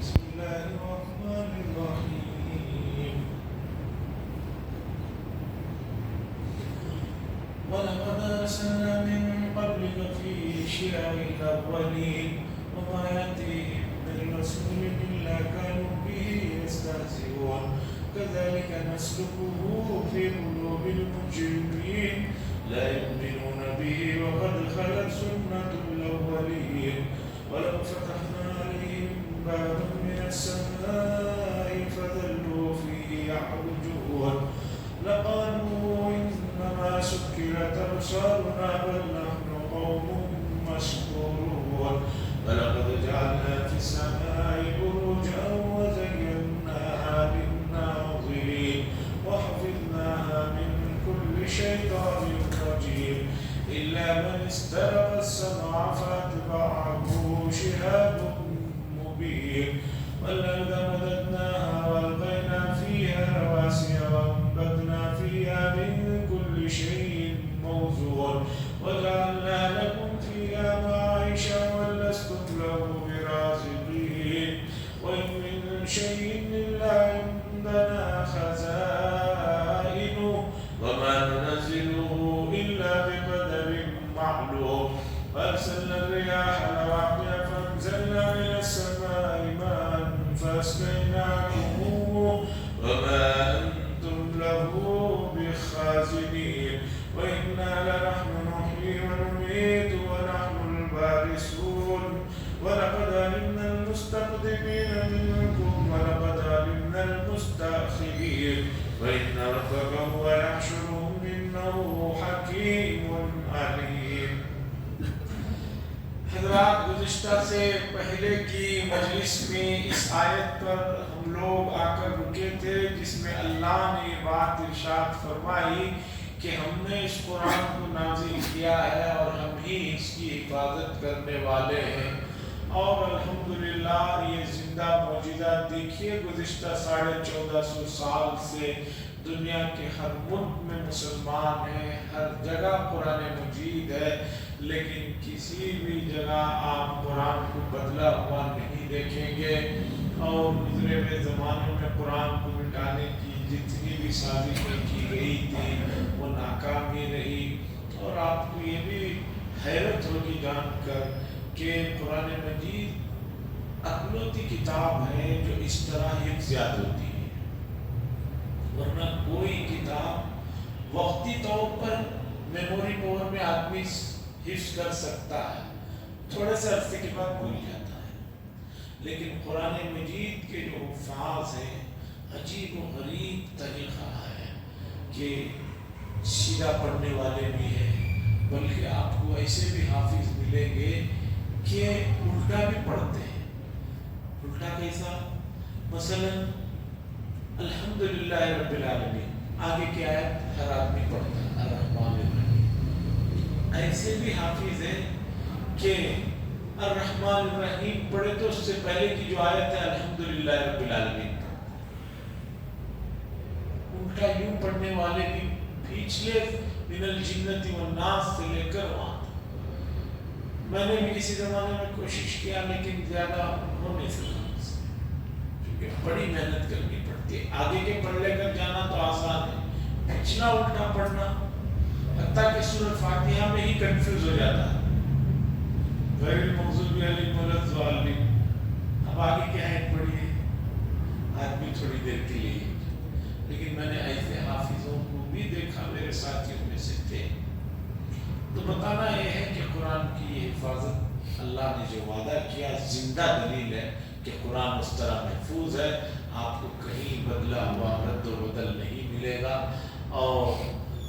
بسم الله الرحمن الرحيم ولقد أرسلنا من قبلك في شيع الأولين وما يأتيهم من رسول إلا كانوا به يستهزئون كذلك نسلكه في قلوب المجرمين لا يؤمنون به وقد خلت سنة الأولين ولو فتحنا عليهم بابا من السماء فظلوا فيه يعرجون لقالوا إنما سكرت أبصارنا بل نحن قوم مسحورون ولقد جعلنا في السماء بروجا وزيناها للناظرين وحفظناها من كل شيطان رجيم إلا من استرق السمع فأتبعه شهاب مبين والأرض مددناها وألقينا فيها رواسي وأنبتنا فيها من كل شيء موزون وجعلنا لكم فيها معيشا ولستم له برازقين وإن من شيء إلا عندنا خزائنه وما ننزله إلا بقدر معلوم وأرسلنا الرياح لواقع فأنزلنا من السماء ماء فأسقيناكموه وما أنتم له بخازنين وإنا لنحن نحيي ونميت ونحن الوارثون ولقد علمنا المستقدمين منكم ولقد علمنا المستأخرين وإن ربك هو يحشرهم إنه حكيم عليم. حضرات گزشتہ سے پہلے کی مجلس میں اس آیت پر ہم لوگ آ کر رکے تھے جس میں اللہ نے یہ بات ارشاد فرمائی کہ ہم نے اس قرآن کو نازل کیا ہے اور ہم ہی اس کی حفاظت کرنے والے ہیں اور الحمدللہ یہ زندہ معجزہ دیکھیے گزشتہ 1450 سال سے دنیا کے ہر ملک میں مسلمان ہیں ہر جگہ قرآن مجید ہے لیکن کسی بھی جگہ آپ قرآن کو بدلا ہوا نہیں دیکھیں گے اور گزرے ہوئے زمانوں میں قرآن کو مٹانے کی جتنی بھی سازشیں کی گئی تھی وہ ناکامی رہی اور آپ کو یہ بھی حیرت ہوگی جان کر کہ قرآن مجید اکلوتی کتاب ہے جو اس طرح حفظ یاد ہوتی ہے ورنہ کوئی کتاب وقتی طور پر میموری پاور میں آدمی حفظ کر سکتا ہے تھوڑے سے عرصے کے بعد بھول جاتا ہے لیکن قرآن مجید کے جو حفاظ ہیں عجیب و غریب طریقہ ہے کہ سیدھا پڑھنے والے بھی ہیں بلکہ آپ کو ایسے بھی حافظ ملیں گے کہ الٹا بھی پڑھتے ہیں الٹا کیسا مثلا الحمدللہ رب العالمین آگے کی آیت ہر آدمی پڑھتا ہے الرحمن الرحیم ایسے بھی حافظ ہیں کہ الرحمن الرحیم پڑھے تو اس سے پہلے کی جو آیت ہے الحمدللہ رب العالمین الٹا یوں پڑھنے والے بھی پچھلے من الجنت والناس سے لے کر وہاں میں نے بھی کسی زمانے میں کوشش کیا لیکن زیادہ ہو نہیں سکتا کیونکہ بڑی محنت کرنی پڑتی ہے آگے کے پڑھ لے کر جانا تو آسان ہے پچھلا الٹا پڑھنا حتیٰ کہ سورۃ فاتحہ میں ہی کنفیوز ہو جاتا ہے غیر المغضوب علیہم ولا الضالین اب آگے کیا ہے پڑھی ہے آدمی تھوڑی دیر کے لیے لیکن میں نے ایسے حافظوں کو بھی دیکھا میرے ساتھیوں میں سے تھے تو بتانا یہ ہے کہ قرآن کی یہ حفاظت اللہ نے جو وعدہ کیا زندہ دلیل ہے کہ قرآن اس طرح محفوظ ہے آپ کو کہیں بدلا ہوا رد و بدل نہیں ملے گا اور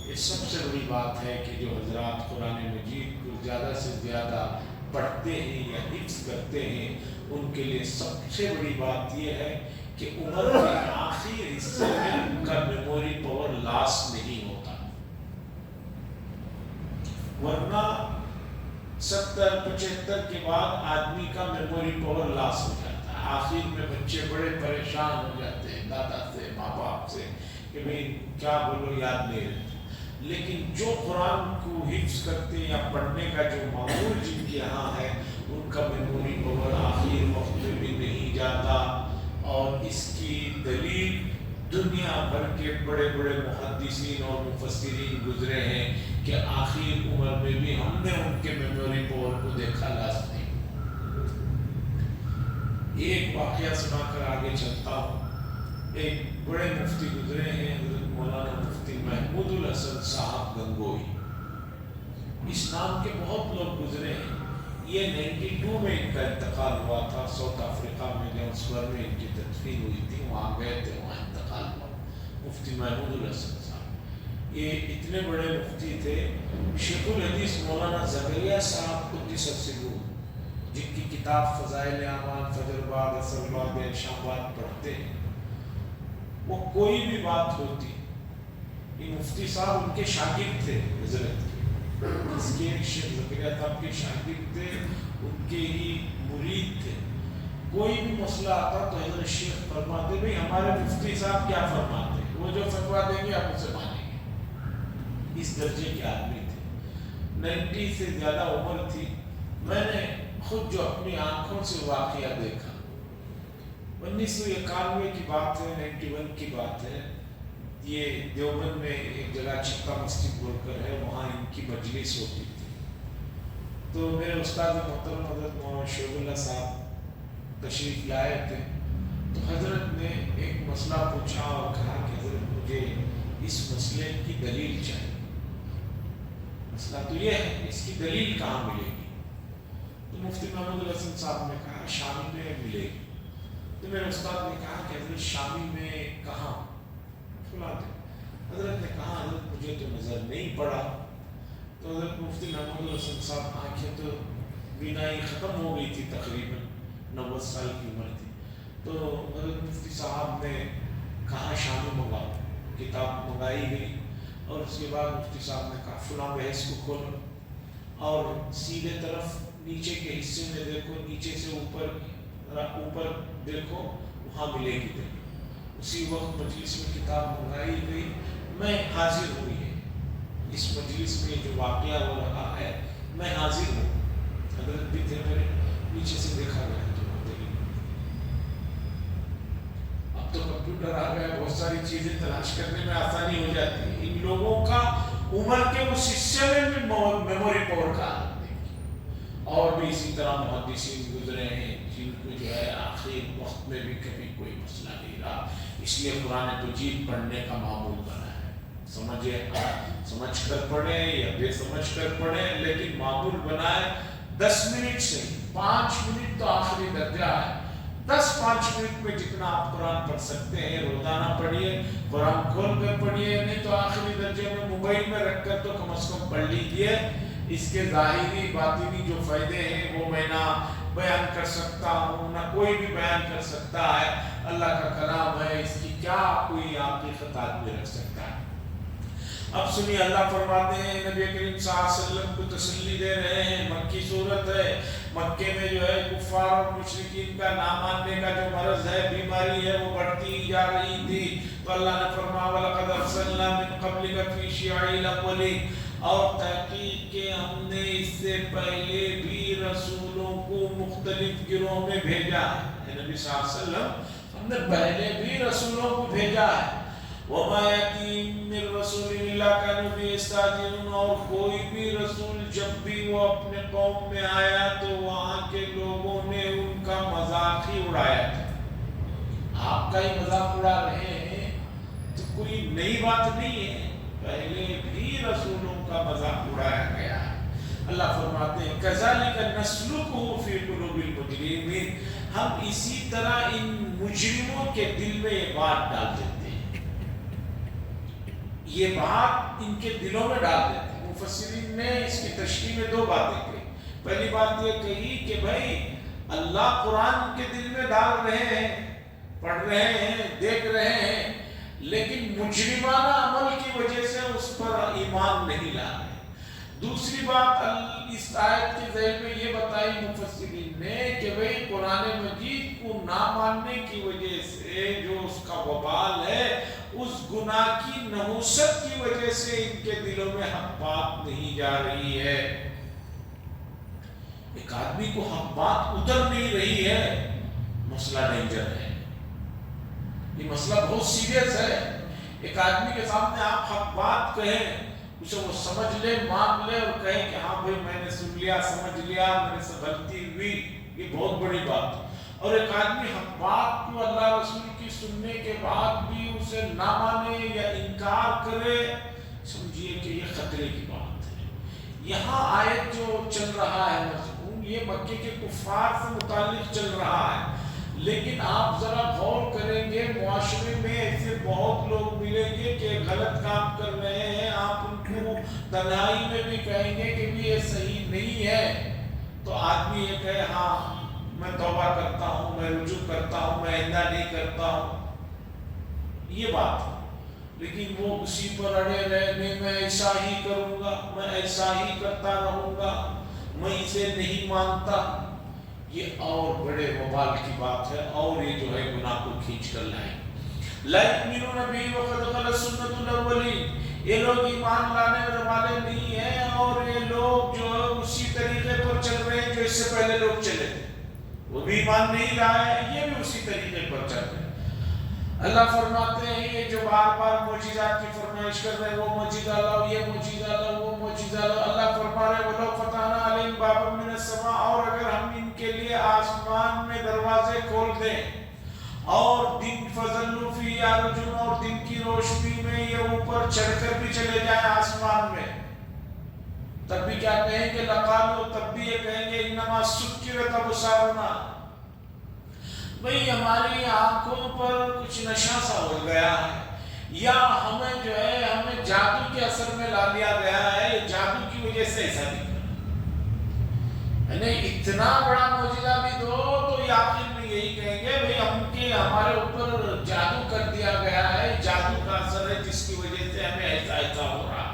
یہ سب سے بڑی بات ہے کہ جو حضرات قرآن مجید کو زیادہ سے زیادہ پڑھتے ہیں یا حفظ کرتے ہیں ان کے لیے سب سے بڑی بات یہ ہے کہ عمر کے آخری حصے میں ان کا میموری پاور لاس نہیں ہوتا ورنہ 70-75 کے بعد آدمی کا میموری پاور لاس ہو جاتا ہے آخر میں بچے بڑے پریشان ہو جاتے ہیں دادا سے ماں باپ سے کہ بھئی کیا بولو یاد نہیں رہتا لیکن جو قرآن کو حفظ کرتے یا پڑھنے کا جو معمول جن کے یہاں ہے ان کا میموری پاور آخر وقت میں بھی نہیں جاتا اس کی دلیل دنیا بھر کے بڑے بڑے محدثین اور مفسرین گزرے ہیں کہ آخر عمر میں بھی ہم نے ان کے میموری پاور کو دیکھا لازمی۔ ایک واقعہ سنا کر آگے چلتا ہوں۔ ایک بڑے مفتی گزرے ہیں، حضرت مولانا مفتی محمود الحسن صاحب گنگوئی، اس نام کے بہت لوگ گزرے ہیں۔ یہ 92 میں ان کا انتقال ہوا تھا، ساؤتھ افریقہ میں جونسبرگ میں ان کی تدفین ہوئی تھی، وہاں گئے تھے، وہاں انتقال ہوا۔ مفتی محمود الحسن صاحب یہ اتنے بڑے مفتی تھے۔ شیخ الحدیث مولانا زکریا صاحب قدس سرہ، جن کی کتاب فضائل اعمال فجر بعد عصر بعد شام بعد پڑھتے ہیں، وہ کوئی بھی بات ہوتی، یہ مفتی صاحب ان کے شاگرد تھے حضرت کے، اس کے شیخ زکریا صاحب کے شاگرد تھے، ان کے ہی مرید تھے۔ کوئی بھی مسئلہ آتا تو حضرت شیخ فرماتے بھئی ہمارے مفتی صاحب کیا فرماتے ہیں، وہ جو فتویٰ دیں گے آپ اسے مانیں گے۔ اس درجے کے آدمی تھے، 90 سے زیادہ عمر تھی۔ میں نے خود جو اپنی آنکھوں سے واقعہ دیکھا، 1991 کی بات ہے، 91 کی بات ہے، یہ دیوبند میں ایک جگہ چھکا مسجد بول کر ہے، وہاں ان کی مجلس ہوتی تھی۔ تو میرے استاد محترم حضرت مولانا شعیب اللہ صاحب تشریف لائے تھے، تو حضرت نے ایک مسئلہ پوچھا اور کہا کہ حضرت مجھے اس مسئلے کی دلیل چاہیے۔ مسئلہ تو یہ ہے، اس کی دلیل کہاں ملے گی؟ تو مفتی محمود الحسن صاحب نے کہا شامی میں ملے گی۔ تو میرے استاد نے کہا کہ حضرت شامی میں کہاں؟ حضرت نے کہا حضرت مجھے تو نظر نہیں پڑا۔ تو حضرت مفتی محمود الحسن صاحب آنکھیں تو بینائی ختم ہو گئی تھی، تقریباً 90 سال کی عمر تھی۔ تو حضرت مفتی صاحب نے کہا شامی منگاؤ، کتاب منگائی گئی، اور اس کے بعد مفتی صاحب نے کہا فلاں بحث کو کھولو اور سیدھے طرف نیچے کے حصے میں دیکھو، نیچے سے اوپر دیکھو، وہاں ملے گی دلیل۔ اسی وقت مجلس میں کتاب منگائی گئی، میں حاضر ہوئی ہے اس مجلس میں، جو واقعہ ہو رہا ہے میں حاضر ہوں، حضرت بھی تھے میرے، نیچے سے دیکھا گیا تو دلیل۔ اب تو کمپیوٹر آ گیا، بہت ساری چیزیں تلاش کرنے میں آسانی ہو جاتی ہے۔ ان لوگوں کا عمر کے اس حصے میں بھی میموری پاور کا اور بھی اسی طرح محدثین گزرے ہیں جن کو جو ہے آخری وقت میں بھی کبھی کوئی مسئلہ نہیں رہا۔ اس لیے قرآن مجید پڑھنے کا معمول بنا ہے، سمجھ کر پڑھیں یا بے سمجھ کر پڑھیں، لیکن معمول بنا ہے 10 منٹ سے 5 منٹ تو آخری درجہ ہے۔ 10-5 منٹ میں جتنا آپ قرآن پڑھ سکتے ہیں روزانہ پڑھیے، قرآن کھول کر پڑھیے، نہیں تو آخری درجے میں موبائل میں رکھ کر تو کم از کم پڑھ لیجیے۔ اس کے ظاہری باطنی جو فائدے ہیں وہ میں نہ بیان کر سکتا ہوں، نہ کوئی بھی بیان کر سکتا ہے۔ اللہ کا کلام ہے، اس کی کیا کوئی حقیقت آدمی رکھ سکتا ہے؟ اب سنیے، اللہ فرماتے ہیں نبی کریم صلی اللہ علیہ وسلم کو تسلی دے رہے ہیں، مکی صورت ہے، مکے میں جو ہے کفار اور مشرکین کا نہ ماننے کا جو مرض ہے، بیماری ہے، وہ بڑھتی جا رہی تھی۔ تو اللہ نے فرمایا وَلَقَدْ أَرْسَلْنَا مِن قَبْلِكَ فِي شِيَعِ الْأَوَّلِينَ، اور تحقیق کہ ہم نے اس سے پہلے بھی رسولوں کو مختلف گروہوں میں بھیجا ہے۔ نبی صلی اللہ علیہ وسلم ہم نے پہلے بھی رسولوں کو بھیجا ہے۔ وَمَا يَأْتِيهِم مِّن رَّسُولٍ إِلَّا كَانُوا بِهِ يَسْتَهْزِئُونَ، اور کوئی بھی رسول جب بھی وہ اپنے قوم میں آیا تو وہاں کے لوگوں نے ان کا مذاق ہی اڑایا تھا۔ آپ کا ہی مذاق اڑا رہے ہیں تو کوئی نئی بات نہیں ہے، پہلے بھی رسولوں کا مذاق اڑایا گیا ہے۔ اللہ فرماتے ہیں كَذَلِكَ نَسْلُكُهُ فِي قُلُوبِ الْمُجْرِمِينَ، ہم اسی طرح ان مجرموں کے دل میں یہ بات ڈال دیتے ہیں، یہ بات ان کے دلوں میں ڈال دیتے ہیں۔ مفسرین نے اس کی تشریح میں 2 باتیں کہی۔ پہلی بات یہ کہی کہ بھائی اللہ قرآن ان کے دل میں ڈال رہے ہیں، پڑھ رہے ہیں، دیکھ رہے ہیں، لیکن مجرمانہ عمل کی وجہ سے اس پر ایمان نہیں لا رہے۔ دوسری بات اس آیت کے ذیل میں یہ بتائی مفسرین نے کہ بھئی قرآن مجید کو نہ ماننے کی وجہ سے جو اس کا وبال ہے، اس گناہ کی نحوست کی وجہ سے ان کے دلوں میں حق بات نہیں جا رہی ہے۔ ایک آدمی کو حق بات اتر نہیں رہی ہے، مسئلہ ڈینجر ہے۔ یہ مسئلہ بہت سیریس ہے. ایک آدمی کے سامنے آپ حق بات کہیں، اسے وہ سمجھ لے، مان لے اور کہیں کہ ہاں بھائی میں نے سن لیا، سمجھ لیا، میرے سے غلطی ہوئی، یہ بہت بڑی بات ہے. اور ایک آدمی حق بات کو اللہ رسول کی سننے کے بعد بھی اسے نہ مانے یا انکار کرے، سمجھیے کہ یہ خطرے کی بات ہے. یہاں آیت جو چل رہا ہے مضمون، یہ مکے کے کفار سے متعلق چل رہا ہے، لیکن آپ ذرا غور کریں گے معاشرے میں ایسے بہت لوگ ملیں گے کہ غلط کام کر رہے ہیں، آپ ان کو تنہائی میں بھی کہیں گے کہ بھی یہ صحیح نہیں ہے، تو آدمی یہ کہے ہاں میں توبہ کرتا ہوں، میں رجوع کرتا ہوں، میں آئندہ نہیں کرتا ہوں، یہ بات ہے. لیکن وہ اسی پر اڑے رہنے، میں ایسا ہی کروں گا، میں ایسا ہی کرتا رہوں گا، میں اسے نہیں مانتا، یہ اور بڑے وبال کی بات ہے، اور یہ جو ہے گناہ کو کھینچ کر لائیں. لا یؤمنون بہ وقد خلت سنت الاولین، یہ لوگ ایمان لانے والے نہیں ہیں، اور یہ لوگ جو ہے اسی طریقے پر چل رہے ہیں جو اس سے پہلے لوگ چلے تھے. وہ بھی ایمان نہیں لائے، یہ بھی اسی طریقے پر چل رہے ہیں. اللہ فرماتے ہیں یہ جو بار بار معجزات کی فرمائش کر رہے ہیں، وہ معجزہ لاؤ، یہ معجزہ لاؤ، وہ معجزہ لاؤ. اللہ فرما رہے وَلَوْ فَتَحْنَا عَلَيْهِمْ بَابًا مِّنَ السَّمَاءِ، اور اگر ہم ان کے لیے آسمان میں دروازے کھول دیں، اور دن فَظَلُّوا فِيهِ يَعْرُجُونَ، اور دن کی روشنی میں یہ اوپر چڑھ کر بھی چلے جائیں آسمان میں، تب بھی کیا کہیں گے؟ لَقَالُوا، تب بھی یہ کہیں گے إِنَّمَا سُكِّرَتْ أَبْصَارُنَا، بھئی ہماری آنکھوں پر کچھ نشہ سا ہو گیا ہے، یا ہمیں جو ہے ہمیں جادو کے اثر میں لا لیا گیا ہے، جادو کی وجہ سے ایسا دکھ رہا ہے. یعنی اتنا بڑا معجزہ بھی دو تو یہ آخر میں یہی کہیں گے بھئی ہمارے اوپر جادو کر دیا گیا ہے، جادو کا اثر ہے جس کی وجہ سے ہمیں ایسا ایسا ہو رہا ہے.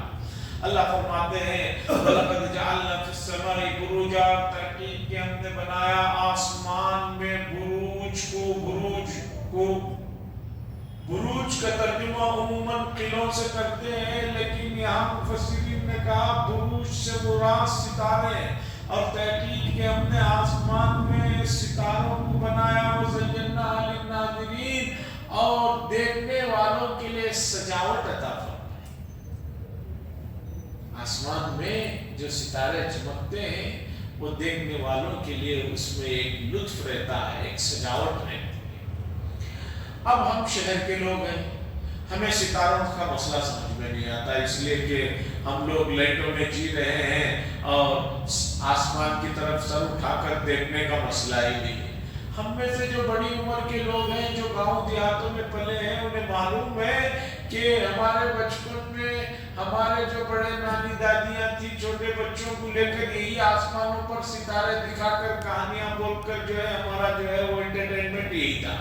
اللہ فرماتے ہیں وَلَقَدْ جَعَلْنَا فِي السَّمَاءِ بُرُوجًا، تحقیق کہ ہم نے بنایا آسمان میں بروج کو. بروج کا ترجمہ عموماً قلعوں سے کرتے ہیں، لیکن یہاں مفسرین نے کہا بروج سے مراد ستارے ہیں، اور تحقیق کہ ہم نے آسمان میں ستاروں کو بنایا، وَزَيَّنَّاهَا لِلنَّاظِرِينَ، اور دیکھنے والوں کے لیے سجاوٹ عطا فرمائی. آسمان میں جو ستارے چمکتے ہیں وہ دیکھنے والوں کے لیے اس میں ایک لطف رہتا ہے، ایک سجاوٹ رہتی ہے. اب ہم شہر کے لوگ ہیں، ہمیں ستاروں کا مسئلہ سمجھ میں نہیں آتا، اس لیے کہ ہم لوگ لائٹوں میں جی رہے ہیں اور آسمان کی طرف سر اٹھا کر دیکھنے کا مسئلہ ہی نہیں ہے. ہم میں سے جو بڑی عمر کے لوگ ہیں، جو گاؤں دیہاتوں میں پلے ہیں، انہیں معلوم ہے کہ ہمارے بچپن میں ہمارے جو بڑے نانی دادیاں تھی، چھوٹے بچوں کو لے کر یہی آسمانوں پر ستارے دکھا کر کہانیاں بول کر جو ہے ہمارا جو ہے وہ انٹرٹینمنٹ یہی تھا.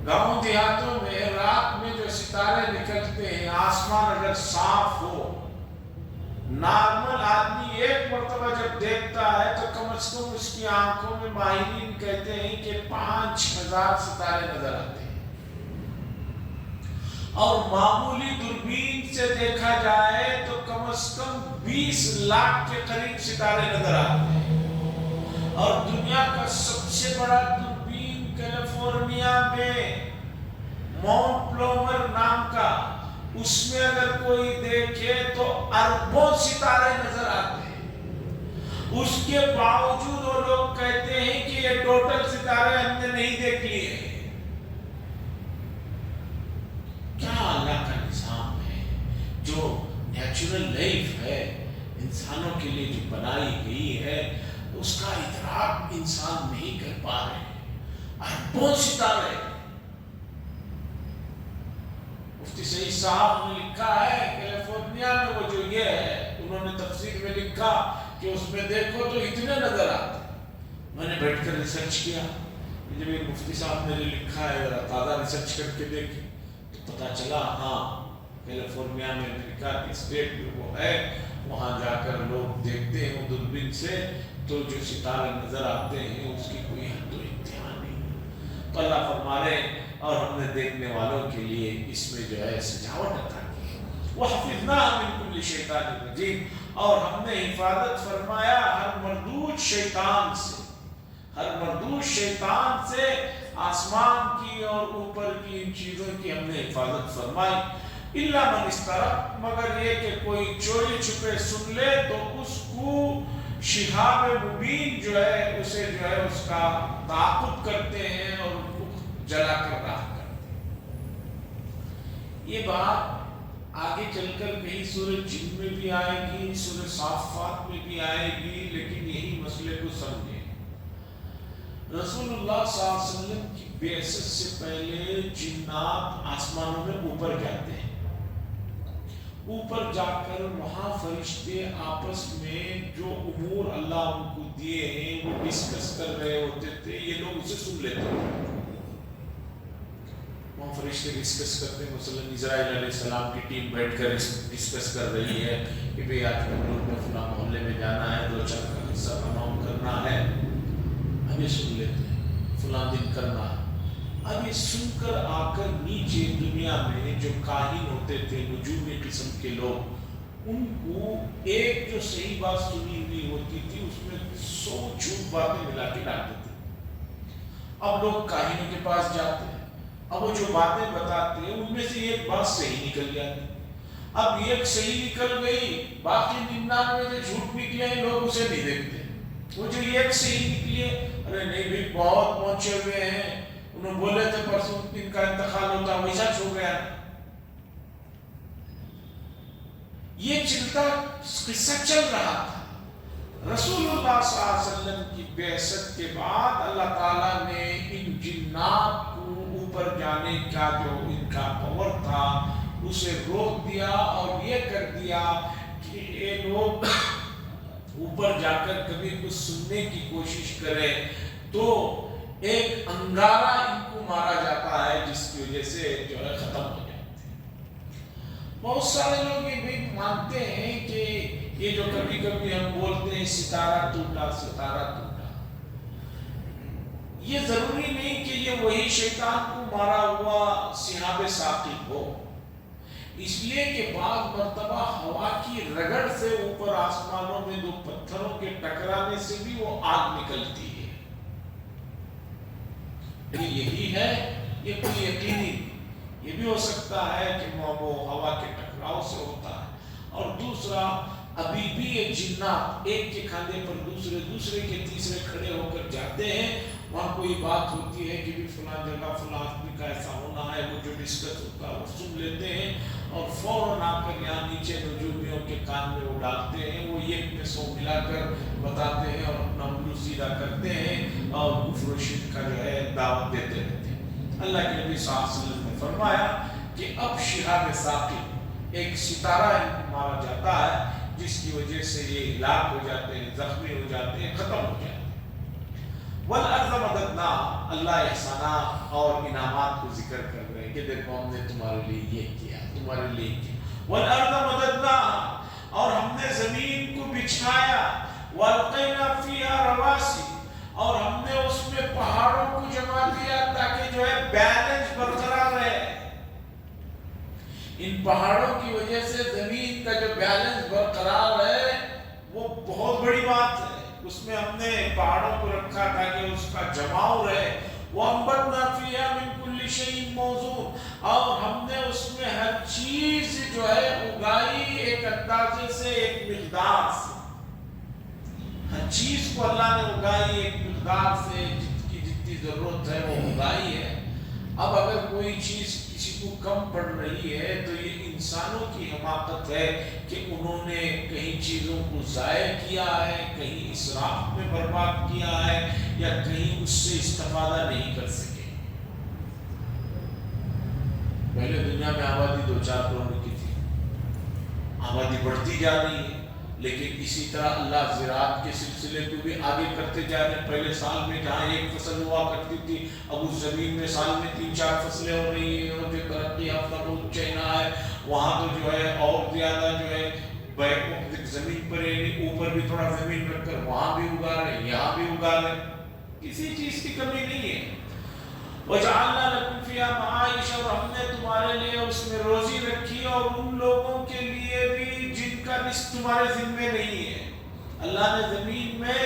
گاؤں دیہاتوں میں رات میں جو ستارے نکلتے ہیں، آسمان اگر صاف ہو، نارمل آدمی ایک مرتبہ جب دیکھتا ہے تو کم از کم اس کی آنکھوں میں ماہرین کہتے ہیں کہ 5000 ستارے نظر آتے ہیں. اور معمولی دوربین سے دیکھا جائے تو کم از کم 20 لاکھ کے قریب ستارے نظر آتے ہیں. اور دنیا کا سب سے بڑا دوربین کیلیفورنیا میں ماؤنٹ پلومر نام کا، اس میں اگر کوئی دیکھے تو اربوں ستارے نظر آتے ہیں. اس کے باوجود وہ لوگ کہتے ہیں کہ یہ ٹوٹل ستارے ہم نے نہیں دیکھ لیے. کیا اللہ کا نظام ہے، جو نیچرل لائف ہے انسانوں کے لیے جو بنائی گئی ہے، اس کا ادراک انسان نہیں کر پا رہے ہیں. اربوں ستارے. مفتی سعید صاحب نے لکھا ہے کیلیفورنیا میں وہ جو یہ ہے، انہوں نے تفسیر میں لکھا کہ اس میں دیکھو تو اتنے نظر آتے. میں نے بیٹھ کر ریسرچ کیا، جب ایک مفتی صاحب نے لکھا ہے تازہ ریسرچ کر کے دیکھے تو پتہ چلا ہاں کیلیفورنیا میں امریکہ کی اسٹیٹ میں وہ ہے، وہاں جا کر لوگ دیکھتے ہیں وہ دوربین سے، تو جو ستارے نظر آتے ہیں اس کی کوئی حد و انتہا نہیں. تو اللہ فرما رہے ہیں اور ہم نے دیکھنے والوں کے لیے اس میں جو ہے سجاوٹ عطا کی. وَحَفِظْنَاهَا مِن كُلِّ شَيْطَانٍ رَجِيمٍ، اور ہم نے حفاظت فرمایا ہر مردود شیطان سے، ہر مردود شیطان سے آسمان کی اور اوپر کی ان چیزوں کی ہم نے حفاظت فرمائی. الا من استرق، مگر یہ کہ کوئی چوری چھپے سن لے تو اس کو شہاب مبین جو ہے اسے جو ہے اس کا تعاقب کرتے ہیں اور ان کو جلا کر راہ کرتے ہیں. یہ بات آگے چل کر کہیں سورہ جن میں بھی آئے گی، سورہ صافات میں بھی آئے گی، لیکن یہی مسئلے کو سمجھیں. رسول اللہ صلی اللہ علیہ وسلم کی بعثت سے پہلے جنات آسمانوں میں اوپر جاتے ہیں. اوپر جا کر وہاں فرشتے آپس میں جو امور اللہ ان کو دیے ہیں وہ ڈسکس کر رہے ہوتے تھے. یہ لوگ اسے سن لیتے ہیں. وہاں فرشتے ڈسکس کرتے ہیں. مثلا اسرائیل علیہ السلام کی ٹیم بیٹھ کر ڈسکس کر رہی ہے کہ بھئی آج بنگلور میں فلاں محلے میں جانا ہے، 2-4 کا حصہ تمام کرنا ہے. اب یہ سن لیتے ہیں فلاں دن کرنا ہے. اب یہ سن کر آ کر نیچے دنیا میں جو کاہن ہوتے تھے، نجومی قسم کے لوگ، ان کو ایک جو صحیح بات سنی ہوئی ہوتی تھی اس میں 100 جھوٹ باتیں ملا کے ڈال دیتے. اب لوگ کاہنوں کے پاس جاتے ہیں، اب وہ جو باتیں بتاتے ہیں ان میں سے ایک بات صحیح نکل جاتی. اب ایک صحیح نکل گئی، باقی 99 جو جھوٹ نکلے لوگ اسے نہیں دیکھتے. وہ جو ایک صحیح نکلی ہے، ارے نہیں بھی بہت پہنچے ہوئے ہیں، انہوں بولے تھے پرسوں ان کا انتقال ہوتا، ویسا چھو گیا. یہ چلتا قصہ چل رہا تھا. رسول اللہ صلی اللہ علیہ وسلم کی بعثت کے بعد اللہ تعالیٰ نے ان جنات کو اوپر جانے کا جو ان کا پاور تھا اسے روک دیا اور یہ کر دیا کہ یہ لوگ اوپر جا کر کبھی کچھ سننے کی کوشش کرے تو ایک انگارہ ان کو مارا جاتا ہے، جس کی وجہ سے جو ہے ختم ہو جاتے ہیں. بہت سارے لوگ یہ بھی مانتے ہیں کہ یہ جو کبھی کبھی ہم بولتے ہیں ستارہ ٹوٹا ستارہ ٹوٹا، یہ ضروری نہیں کہ یہ وہی شیطان کو مارا ہوا سحاب ثاقب ہو. اس لیے کہ بعض مرتبہ ہوا کی رگڑ سے اوپر آسمانوں میں 2 پتھروں کے ٹکرانے سے بھی وہ آگ نکلتی ہے. یہی ہے، یہ کوئی یقینی، یہ بھی ہو سکتا ہے کہ وہ ہوا کے ٹکراؤ سے ہوتا ہے. اور دوسرا، ابھی بھی یہ جنات ایک کے کھانے پر دوسرے کے تیسرے کھڑے ہو کر جاتے ہیں. وہاں کوئی بات ہوتی ہے کہ بھی فلاں جگہ فلاں آدمی کا ایسا ہونا ہے، وہ جو ڈسکس ہوتا ہے وہ سن لیتے ہیں اور فوراً آ کر یہاں نیچے نجومیوں کے کان میں وہ ڈالتے ہیں. وہ ایک میں 100 ملا کر بتاتے ہیں اور اپنا منہ سیدھا کرتے ہیں اور کفر و شرک کا جو ہے دعوت دیتے رہتے ہیں. اللہ کے نبی صلی اللہ علیہ وسلم نے فرمایا کہ اب شہاب ثاقب ایک ستارہ مارا جاتا ہے جس کی وجہ سے یہ ہلاک ہو جاتے ہیں، زخمی ہو جاتے ہیں، ختم ہو جاتے ہیں. والارض مددنا، اللہ احسانات اور انعامات کو ذکر کر رہے ہیں کہ دیکھو ہم نے تمہارے لیے یہ کیا، تمہارے لیے کیا. والارض مددنا، اور ہم نے زمین کو بچھایا. والقینا فیہا رواسی، اور ہم نے اس میں پہاڑوں کو جما دیا تاکہ جو ہے بیلنس برقرار رہے. ان پہاڑوں کی وجہ سے زمین کا جو بیلنس برقرار ہے وہ بہت بڑی بات ہے. اس میں ہم نے پہاڑوں کو رکھا تاکہ اس کا جماؤ رہے. وَأَنبَتْنَا فِيهَا مِن كُلِّ شَيْءٍ مَوْزُونٍ، اور ہم نے اس میں ہر چیز جو ہے اگائی ایک اندازے سے، ایک مقدار سے. ہر چیز کو اللہ نے اگائی ایک مقدار سے، جتنی ضرورت ہے وہ اگائی ہے. اب اگر کوئی چیز کسی کو کم پڑ رہی ہے تو یہ انسانوں کی حماقت ہے کہ انہوں نے کہیں چیزوں کو ضائع کیا ہے، کہیں اسراف میں برباد کیا ہے، یا کہیں اس سے استفادہ نہیں کر سکے. پہلے دنیا میں آبادی 2-4 کروڑ کی تھی، آبادی بڑھتی جا رہی ہے، لیکن اسی طرح اللہ زراعت کے سلسلے کو بھی آگے کرتے جا رہے ہیں. پہلے سال میں جہاں ایک فصل ہوا کرتی تھی، اب اس زمین میں سال میں 3-4 فصلیں ہو رہی ہیں. اور جو ترقی یافتہ ملک چائنا ہے وہاں تو جو ہے اور زیادہ جو ہے زمین پر اوپر بھی تھوڑا زمین رکھ کر وہاں بھی اگا رہے ہیں، یہاں بھی اگا رہے ہیں. کسی چیز کی کمی نہیں ہے. وَجَعَلْنَا لَكُمْ فِيهَا مَعَائِشَ، اور ہم نے تمہارے لیے اس میں روزی رکھی اور ان لوگوں کے لیے بھی جن کا رزق تمہارے ذمے نہیں ہے. اللہ نے زمین میں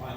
5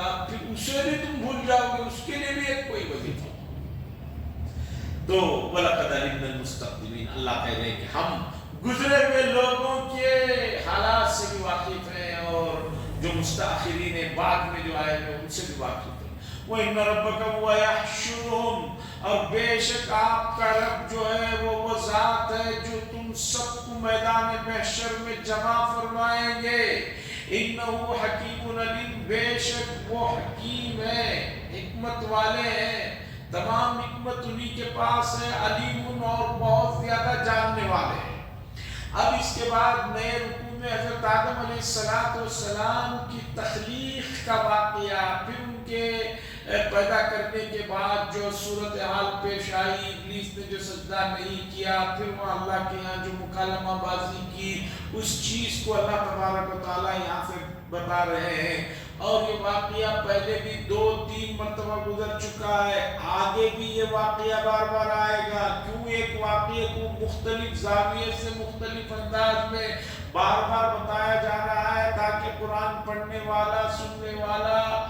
کا پھر اسے بھی تم بھول جاؤ گے، اس کے لیے بھی ایک کوئی وظیفہ۔ تو وَلَقَدْ عَلِمْنَا الْمُسْتَقْدِمِينَ، اللہ کہہ رہے ہیں کہ ہم گزرے ہوئے لوگوں کے حالات سے بھی واقف ہیں، اور جو مستاخرین ہیں بعد میں جو آئے ہیں ان سے بھی واقف ہیں۔ وَإِنَّ رَبَّكَ هُوَ يَحْشُرُهُمْ، اور بے شک آپ کا رب جو ہے وہ ذات ہے جو تم سب کو میدان محشر میں جمع فرمائیں گے۔ إِنَّهُ حَكِيمٌ عَلِيمٌ، بے شک وہ حکیم ہے، حکمت والے ہیں، تمام حکمت انہی کے پاس ہے، علیم اور بہت زیادہ جاننے والے ہیں۔ اب اس کے بعد نئے رکوع میں حضرت آدم علیہ السلام کی تخلیق کا واقعہ، پھر ان کے پیدا کرنے کے بعد جو صورتحال پیش آئی، ابلیس نے جو سجدہ نہیں کیا، پھر وہ اللہ کے یہاں جو مکالمہ بازی کی، اس چیز کو اللہ تبارک و تعالیٰ یہاں سے بتا رہے ہیں۔ اور یہ واقعہ پہلے بھی 2-3 مرتبہ گزر چکا ہے، آگے بھی یہ واقعہ بار بار آئے گا۔ کیوں ایک واقعے کو مختلف زاویے سے مختلف انداز میں بار بار بتایا جا رہا ہے، تاکہ قرآن پڑھنے والا، سننے والا،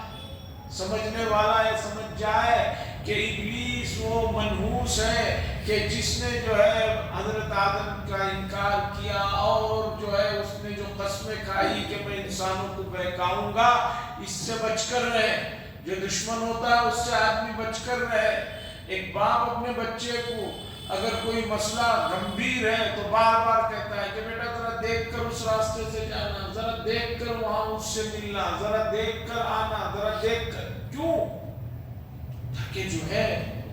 سمجھنے والا یہ سمجھ جائے کہ ابلیس وہ منحوس ہے کہ جس نے جو ہے حضرت آدم کا انکار کیا، اور جو ہے اس نے جو قسمیں کھائی کہ میں انسانوں کو بہکاؤں گا، اس سے بچ کر رہے۔ جو دشمن ہوتا ہے اس سے آدمی بچ کر رہے۔ ایک باپ اپنے بچے کو اگر کوئی مسئلہ گمبھیر ہے تو بار بار کہتا ہے کہ بیٹا ذرا دیکھ کر اس راستے سے جانا، ذرا دیکھ کر وہاں اس سے ملنا، ذرا دیکھ کر آنا، ذرا دیکھ کر۔ کیوں؟ تاکہ جو ہے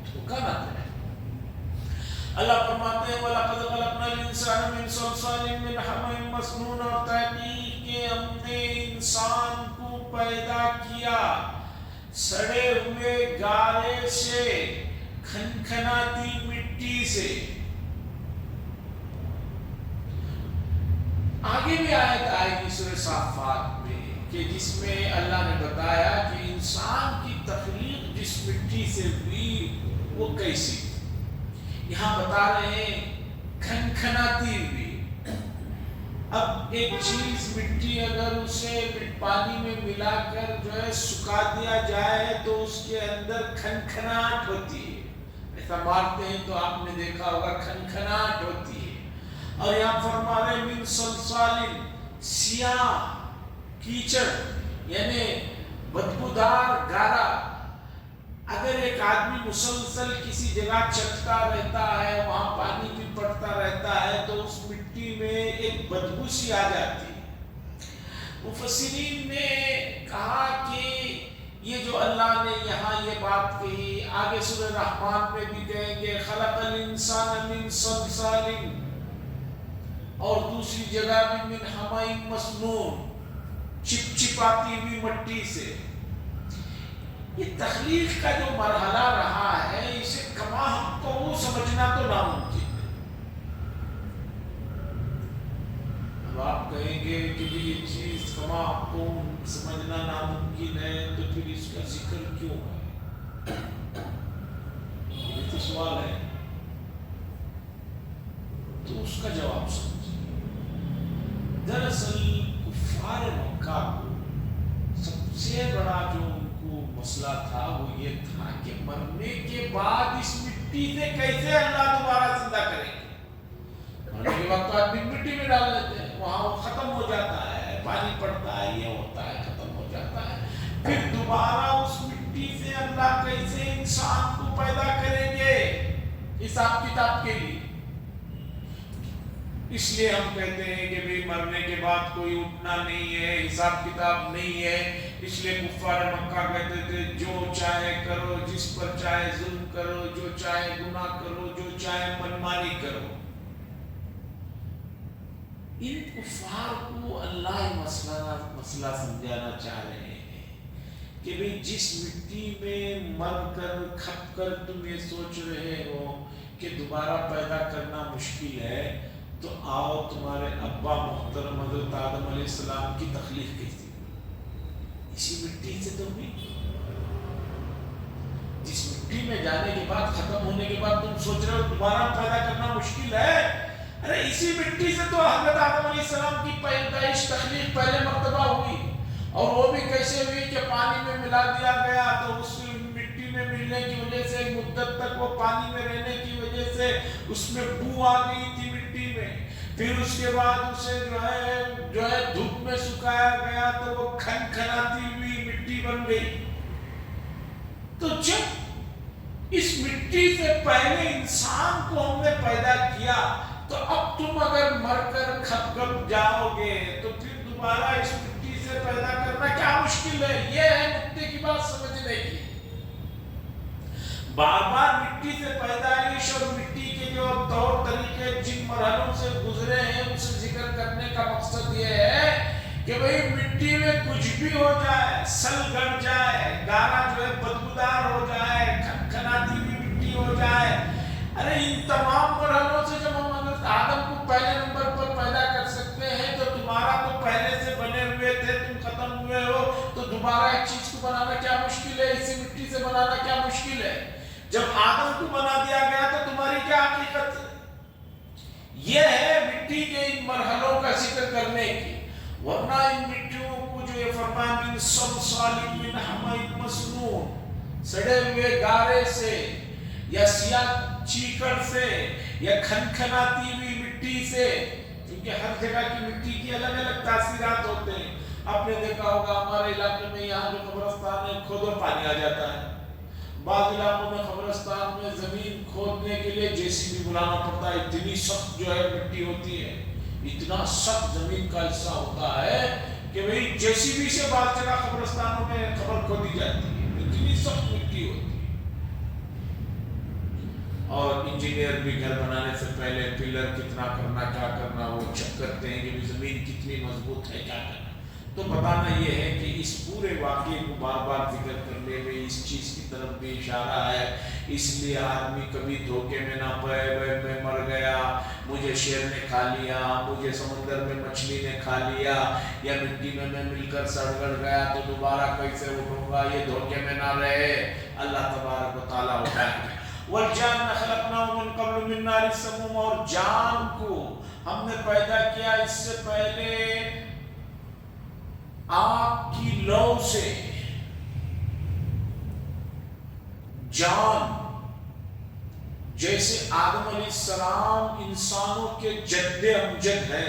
دھوکہ نہ دے۔ اللہ فرماتے ہیں وَلَقَدْ خَلَقْنَا الْإِنسَانَ مِنْ صَلْصَالٍ مِّنْ حَمَإٍ مَّسْنُونٍ، اور تحقیق کہ ہم نے انسان کو پیدا کیا سڑے ہوئے گارے سے، کھنکھناتی مٹی سے۔ آگے بھی آیت آئے گی سورہ صافات میں کہ جس میں اللہ نے بتایا کہ انسان کی تخلیق جس مٹی سے ہوئی وہ کیسی۔ یہاں بتا رہے ہیں کھنکھناتی ہوئی۔ اب ایک چیز مٹی اگر اسے پانی میں ملا کر جو ہے سکھا دیا جائے تو اس کے اندر کھنکھناہٹ ہوتی ہے، ایسا مارتے ہیں تو آپ نے دیکھا ہوگا کھنکھناہٹ ہوتی ہے۔ اور یہاں فرما رہے من صلصال، سیاہ کیچڑ یعنی بدبودار گارا۔ اگر ایک آدمی مسلسل کسی جگہ چلتا رہتا ہے، وہاں پانی بھی پڑتا رہتا ہے تو اس مٹی میں ایک بدبو سی آ جاتی ہے۔ مفسرین نے کہا کہ یہ جو اللہ نے یہاں یہ بات کہی، آگے سورہ رحمان میں بھی کہیں گے خلق الانسان من صلصال، اور دوسری جگہ بھی من حمأ مسنون، چپچپاتی ہوئی مٹی سے۔ یہ تخلیق کا جو مرحلہ رہا ہے اسے کما ہم کو سمجھنا تو ناممکن ہے۔ اب آپ کہیں گے کہ یہ چیز کما ہم کو سمجھنا ناممکن ہے تو پھر اس کا ذکر کیوں ہے؟ یہ تو سوال ہے، تو اس کا جواب سمجھیں۔ دراصل کفار مکہ کو سب سے بڑا جو مسئلہ تھا وہ یہ تھا کہ مرنے کے بعد اس مٹی سے کیسے اللہ دوبارہ زندہ کریں گے۔ مرنے کے بعد تو آدمی مٹی میں ڈال لیتے ہیں، وہاں وہ ختم ہو جاتا ہے، پانی پڑتا ہے، یہ ہوتا ہے، ختم ہو جاتا ہے۔ پھر دوبارہ اس مٹی سے اللہ کیسے انسان کو پیدا کریں گے حساب کتاب کے لیے۔ اس لیے ہم کہتے ہیں کہ بھی مرنے کے بعد کوئی اٹھنا نہیں ہے، حساب کتاب نہیں ہے۔ اس لیے کفار مکہ کہتے تھے جو چاہے کرو، جس پر چاہے ظلم کرو، جو چاہے گناہ کرو، جو چاہے منمانی کرو۔ ان کفار کو اللہ مسئلہ سمجھانا چاہ رہے ہیں کہ بھی جس مٹی میں مر کر کھپ کر تم یہ سوچ رہے ہو کہ دوبارہ پیدا کرنا مشکل ہے، تو آؤ تمہارے ابا محترم حضرت آدم علیہ السلام کی تخلیق کیسی ہوئی؟ اسی مٹی سے تو ہوئی۔ جس مٹی میں جانے کے بعد، ختم ہونے کے بعد تم سوچ رہے ہو دوبارہ پیدا کرنا مشکل ہے، ارے اسی مٹی سے تو حضرت آدم علیہ السلام کی پیدائش، تخلیق پہلے مرتبہ ہوئی۔ اور وہ بھی کیسے ہوئی کہ پانی میں ملا دیا گیا، تو اس مٹی میں ملنے کی وجہ سے ایک مدت تک وہ پانی میں رہنے کی وجہ سے اس میں بو آ گئی تھی مٹی میں، پھر اس کے بعد اسے جو ہے دھوپ میں سکھایا گیا تو وہ کھنکھناتی ہوئی مٹی بن گئی۔ تو جب اس مٹی سے پہلے انسان کو ہم نے پیدا کیا، تو اب تم اگر مر کر کھپ جاؤ گے تو پھر دوبارہ اس مٹی سے پیدا کرنا کیا مشکل ہے؟ یہ ہے نقطے کی بات سمجھنے کی۔ بار بار مٹی سے پیدائش اور مٹی کے جو طور طریقے جن مرحلوں سے گزرے ہیں ان سے ذکر کرنے کا مقصد یہ ہے کہ بھئی مٹی میں کچھ بھی ہو جائے، سل گڑ جائے، گارا جو ہے بدبودار ہو جائے، کھنکھناتی ہوئی مٹی ہو جائے، ارے ان تمام مرحلوں سے جب ہم حضرت آدم کو پہلے نمبر پر پیدا کر سکتے ہیں تو تمہارا تو پہلے سے بنے ہوئے تھے، تم ختم ہوئے ہو، تو دوبارہ ایک چیز کو بنانا کیا مشکل ہے؟ اسی مٹی سے بنانا کیا مشکل ہے؟ جب آدم کو بنا دیا گیا تو تمہاری کیا حقیقت ہے؟ یہ ہے مٹی کے ان مرحلوں کا ذکر کرنے کی۔ ورنہ ان مٹیوں کو جو یہ فرمایا من صلصال من حمأ مسنون، سڑے ہوئے گارے سے یا سیاہ چیکڑ سے یا کھنکھناتی ہوئی مٹی سے، کیونکہ ہر جگہ کی مٹی کی الگ الگ تاثیرات ہوتے ہیں۔ آپ نے دیکھا ہوگا ہمارے علاقے میں یہاں جو قبرستان ہے کھودو پانی آ جاتا ہے، بعض علاقوں میں قبرستان میں زمین کھودنے کے لیے JCB بلانا پڑتا ہے، اتنی سخت جو ہے مٹی ہوتی ہے، اتنا سخت زمین کا حصہ ہوتا ہے کہ بھئی JCB سے بعض جگہ قبرستانوں میں قبر کھودی جاتی ہے، اتنی سخت مٹی ہوتی ہے۔ اور انجینئر بھی گھر بنانے سے پہلے پلر کتنا کرنا، کیا کرنا، وہ چیک کرتے ہیں کہ زمین کتنی مضبوط ہے، کیا کرنا۔ تو بتانا یہ ہے کہ اس پورے واقعے کو بار بار ذکر کرنے میں اس چیز کی طرف بھی اشارہ ہے، اس لیے آدمی کبھی دھوکے میں نہ پڑے، میں مر گیا، مجھے شیر نے کھا لیا، مجھے سمندر میں مچھلی نے کھا لیا، یا مٹی میں میں مل کر سڑ گڑ گیا تو دوبارہ کیسے اٹھوں گا، یہ دھوکے میں نہ رہے۔ اللہ تبارک و تعالیٰ اٹھائے۔ وَالْجَانَّ خَلَقْنَاهُ مِن قَبْلُ مِن نَارِ السَّمُومِ، اور جان کو ہم نے پیدا کیا اس سے پہلے آگ کی لو سے۔ جان جیسے آدم علیہ السلام انسانوں کے جد امجد ہے،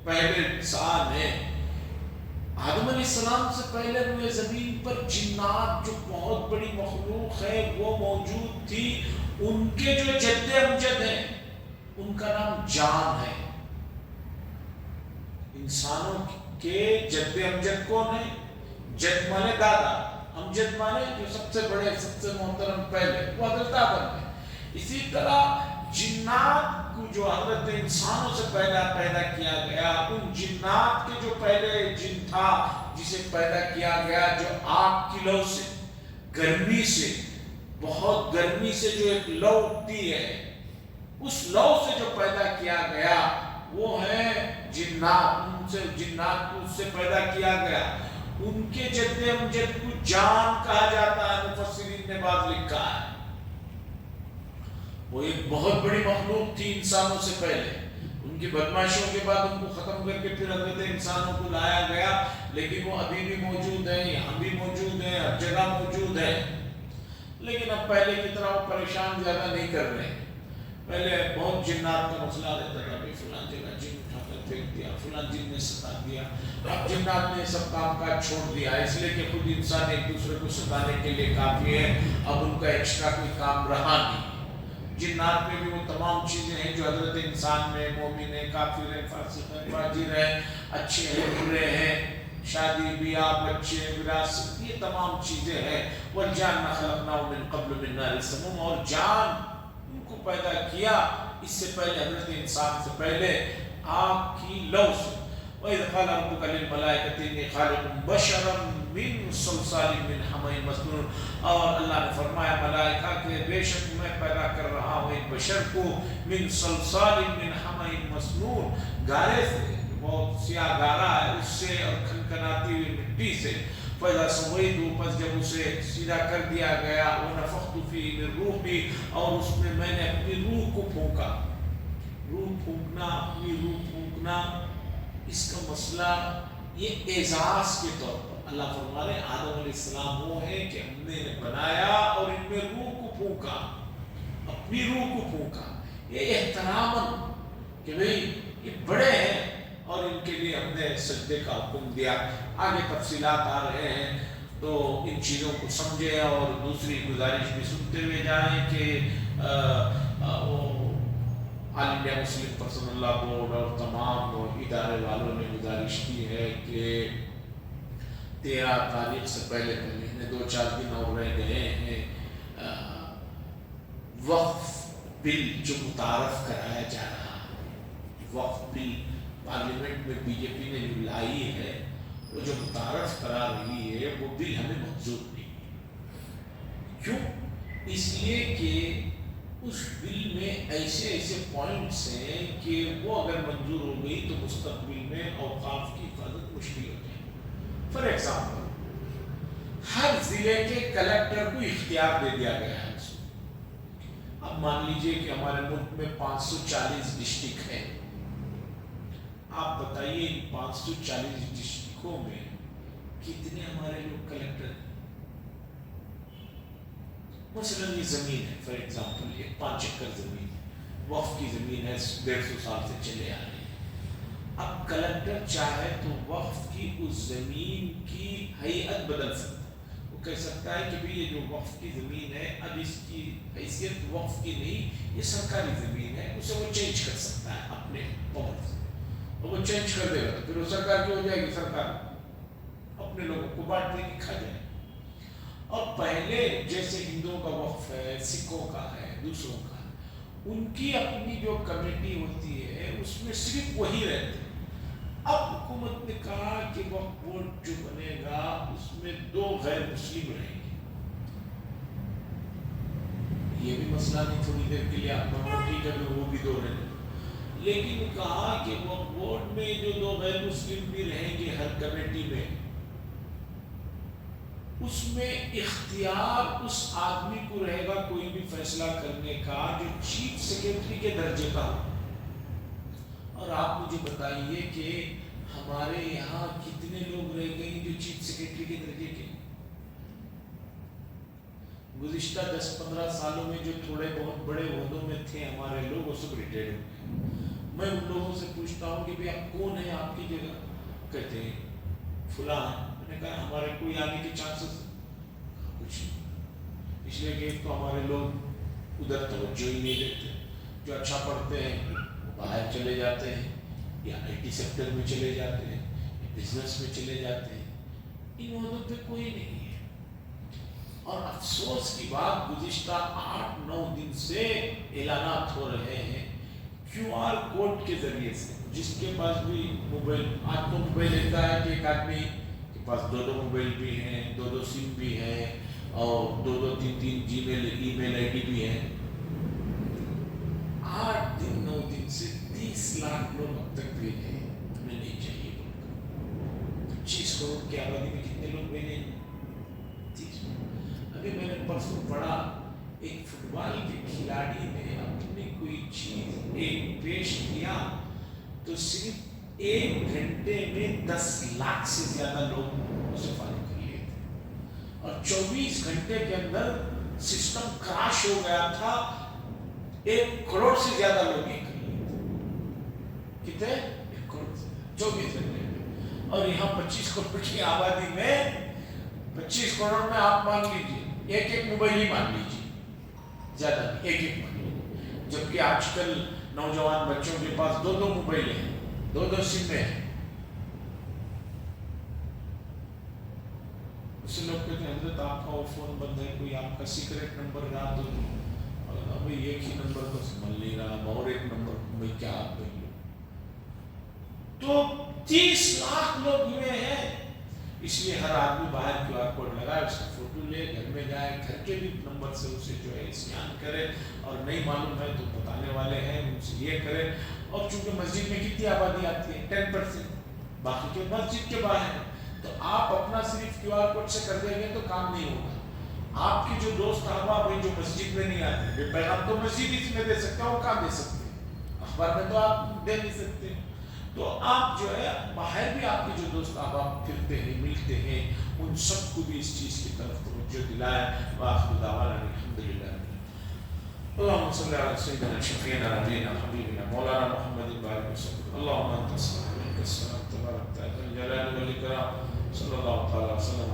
پہلے انسان ہے، آدم علیہ السلام سے پہلے ہوئے زمین پر جنات جو بہت بڑی مخلوق ہے وہ موجود تھی، ان کے جو جد امجد ہیں ان کا نام جان ہے۔ انسانوں کے جد امجد کون ہے؟ جد مانے دادا، امجد مانے جو سب سے بڑے، سب سے محترم پہلے، وہ حضرت آدم ہے۔ اسی طرح جنات کو جو حضرت انسانوں سے پیدا کیا گیا، ان جنات کے جو پہلے جن تھا جسے پیدا کیا گیا جو آگ کی لو سے، گرمی سے، بہت گرمی سے جو ایک لو اٹھتی ہے، اس لو سے جو پیدا کیا گیا وہ ہے جنات۔ ان سے جنات کو اس سے پیدا کیا گیا، ان کے جد امجد کو جان کہا جاتا ہے، مفسرین نے بعد لکھا ہے۔ وہ ایک بہت بڑی مخلوق تھی انسانوں سے پہلے، ان کی بدمعاشیوں کے بعد ان کو ختم کر کے پھر حضرت انسانوں کو لایا گیا، لیکن وہ ابھی بھی موجود ہیں، یہاں بھی موجود ہیں، ہر جگہ موجود ہیں۔ لیکن اب پہلے کی طرح وہ پریشان زیادہ نہیں کر رہے۔ پہلے بہت جنات کا مسئلہ رہتا تھا، فلاں جگہ جن اٹھا کر پھینک دیا، فلاں جن نے ستا دیا۔ اب جنات نے سب کام کاج چھوڑ دیا، اس لیے کہ خود انسان ایک دوسرے کو ستانے کے لیے کافی ہے، اب ان کا ایکسٹرا کوئی کام رہا نہیں۔ جنات میں بھی وہ تمام چیزیں ہیں جو حضرت انسان میں، مومن ہیں، کافر ہیں، فاسق ہیں، فاجر ہیں، اچھے ہیں، برے ہیں، شادی بیاہ، بچے، وراثت، یہ تمام چیزیں ہیں۔ وَالْجَانَّ خَلَقْنَاهُ مِن قَبْلُ مِن نَارِ السَّمُومِ، اور جان ان کو پیدا کیا اس سے پہلے، حضرت انسان سے پہلے آگ کی لو سے۔ وَإِذْ قَالَ رَبُّكَ لِلْمَلَائِكَةِ إِنِّي خَالِقٌ بَشَرًا مِّن صَلْصَالٍ مِّنْ حَمَإٍ مَسْنُونٍ، اور اللہ نے فرمایا ملائکہ کہ بے شک میں پیدا کر رہا ہوں ایک بشر کو من صلصال من حمأ مسنون، گارے سے، بہت سیاہ گارا ہے اس سے، اور کھنکھناتی ہوئی مٹی سے۔ فَإِذَا سَوَّيْتُهُ، پس جب اسے سیدھا کر دیا گیا، وَنَفَخْتُ فِيهِ مِن رُوحِي، اور اس میں نے اپنی روح کو پھونکا۔ روح پھونکنا، اپنی روح پھونکنا، اس کا مسئلہ یہ اعزاز کے طور پر اللہ فرما رہے ہیں آدم علیہ السلام وہ ہے کہ ہم نے انہیں بنایا اور ان میں روح کو پھونکا، اپنی روح کو پھونکا، یہ احترام کہ بھئی یہ بڑے ہیں اور ان کے لیے ہم نے سجدے کا حکم دیا۔ آگے تفصیلات آ رہے ہیں تو ان چیزوں کو سمجھے اور دوسری گزارش بھی سنتے ہوئے جائیں کہ آل انڈیا مسلم پرسن اللہ بورڈ اور تمام ادارے والوں نے گزارش کی ہے کہ 13 تاریخ سے پہلے پہلے 2-4 دن اور رہ گئے ہیں، وقف بل جو متعارف کرایا جا رہا ہے، وقف بل پارلیمنٹ میں بی جے پی نے جو لائی ہے وہ جو متعارف کرا رہی ہے وہ بل ہمیں منظور نہیں۔ کیوں؟ اس لیے کہ اس بل میں ایسے پوائنٹس ہیں کہ وہ اگر منظور ہو گئی تو مستقبل میں اوقاف کی حفاظت مشکل ہو جائے گی۔ فار ایگزامپل ہر ضلع کے کلیکٹر کو اختیار دے دیا گیا ہے۔ اب مان لیجئے کہ ہمارے ملک میں 540 ڈسٹرکٹ ہیں، آپ بتائیے ان 540 ڈسٹرکٹوں میں کتنے ہمارے لوگ کلیکٹر ہیں؟ مثلا یہ زمین ہے، فار ایگزامپل ایک 5 ایکڑ زمین ہے، وقف کی زمین ہے، 150 سال سے چلے آ رہی ہے۔ اب کلیکٹر چاہے تو وقف کی اس زمین کی ہیئت بدل سکتا ہے، وہ کہہ سکتا ہے کہ بھی یہ جو وقف کی زمین ہے اب اس کی حیثیت وقف کی نہیں، یہ سرکاری زمین ہے، اسے وہ چینج کر سکتا ہے اپنے پاور سے، اور وہ چینج کر دے گا تو پھر وہ سرکار کی ہو جائے گی، سرکار اپنے لوگوں کو بانٹ دے گی، کھا جائے گی۔ اور پہلے جیسے ہندوؤں کا وقف ہے، سکھوں کا ہے، دوسروں کا ہے، ان کی اپنی جو کمیٹی ہوتی ہے اس میں صرف وہی رہتے ہیں۔ اب حکومت نے کہا کہ وقف بورڈ جو بنے گا اس میں 2 غیر مسلم رہیں گے۔ یہ بھی مسئلہ نہیں، تھوڑی دیر کے لیے آپ ٹھیک ہے وہ بھی 2 رہیں گے، لیکن کہا کہ وقف بورڈ میں جو 2 غیر مسلم بھی رہیں گے ہر کمیٹی میں، اس میں اختیار اس آدمی کو رہے گا کوئی بھی فیصلہ کرنے کا جو چیف سیکرٹری کے درجے کا ہو۔ اور آپ مجھے بتائیے کہ ہمارے یہاں کتنے لوگ رہ گئے جو چیف سیکرٹری کے درجے کے؟ گزشتہ 10-15 سالوں میں جو تھوڑے بہت بڑے عہدوں میں تھے ہمارے لوگ وہ سب ریٹائرڈ ہو گئے۔ میں ان لوگوں سے پوچھتا ہوں کہ آپ کون ہیں آپ کی جگہ؟ کہتے ہیں فلاں۔ میں نے کہا ہمارے کوئی آنے کے چانسز کچھ نہیں، اس لیے کہ تو ہمارے لوگ ادھر توجہ ہی نہیں دیتے، جو اچھا پڑھتے ہیں باہر چلے جاتے ہیں، یا آئی ٹی سیکٹر میں چلے جاتے ہیں، یا بزنس میں چلے جاتے ہیں، ان عہدوں پہ کوئی نہیں ہے۔ اور افسوس کی بات گزشتہ 8-9 دن سے اعلانات ہو رہے ہیں QR کوڈ کے ذریعے سے، جس کے پاس بھی موبائل، آج تو موبائل لیتا ہے کہ ایک آدمی کے پاس 2 موبائل بھی ہیں، 2 سم بھی ہیں، اور 2-3 جی میل ای میل آئی ڈی بھی ہیں۔ 8-9 دن سے 30 لاکھ لوگ اب تک بھیجے ہیں، ہمیں نہیں چاہیے بول کر۔ 25 کروڑ کی آبادی میں کتنے لوگ بھیجے ہیں؟ 30۔ ابھی میں نے پرسوں پڑھا ایک فٹ بال کے کھلاڑی نے اپنی کوئی چیز ایک پیش کیا تو صرف 1 گھنٹے میں 10 لاکھ سے زیادہ لوگ اسے فالو کر لیے تھے، اور 24 گھنٹے کے اندر سسٹم کراش ہو گیا تھا، 1 کروڑ سے زیادہ لوگ یہ کر لیے تھے۔ کتنے؟ 1 کروڑ سے 24 گھنٹے میں، اور یہاں 25 کروڑ کی آبادی میں 25 کروڑ میں آپ مان لیجیے ایک موبائل ہی مان لیجیے، زیادہ نہیں، ایک مان لیجیے، جبکہ آج کل نوجوان بچوں کے پاس 2 موبائل ہیں، 2 سمیں ہیں۔ اس سے لوگ کہتے ہیں حضرت آپ کا وہ فون بند ہے، کوئی آپ کا سیکریٹ نمبر رہا تو ابھی ایک ہی نمبر تو سنبھل نہیں رہا، اور ایک نمبر میں کیا آپ بھائی لو۔ تو 30 لاکھ لوگ ہوئے ہیں، اس لیے ہر آدمی باہر QR کوڈ لگائے، اس کا فوٹو لے، گھر میں جائے، گھر کے بھی نمبر سے اسے جو ہے اسکین کرے، اور نہیں معلوم ہے تو بتانے والے ہیں ان سے یہ کرے۔ اور چونکہ مسجد میں کتنی آبادی آتی ہے؟ 10%، باقی کے مسجد کے باہر ہیں، تو آپ اپنا صرف QR کوڈ سے کر دیں گے تو کام نہیں ہوگا۔ آپ کے جو دوست احباب ہیں جو مسجد میں نہیں آتے، پیغام تو مسجد ہی میں دے سکتے ہیں، وہ کہاں دے سکتے ہیں؟ اخبار میں تو آپ دے نہیں سکتے۔ تو آپ جو ہے باہر بھی آپ کے جو دوست احباب پھرتے ہیں ملتے ہیں ان سب کو بھی اس چیز کی طرف توجہ دلائیں. وآخر دعوانا الحمدللہ. اللهم صل على سيدنا شفيعنا نبينا حبيبنا مولانا محمد بارك وسلم. اللهم انت الصلاة ومنك السلام تبارك يا ذا الجلال والإكرام. صلى الله تعالى وسلم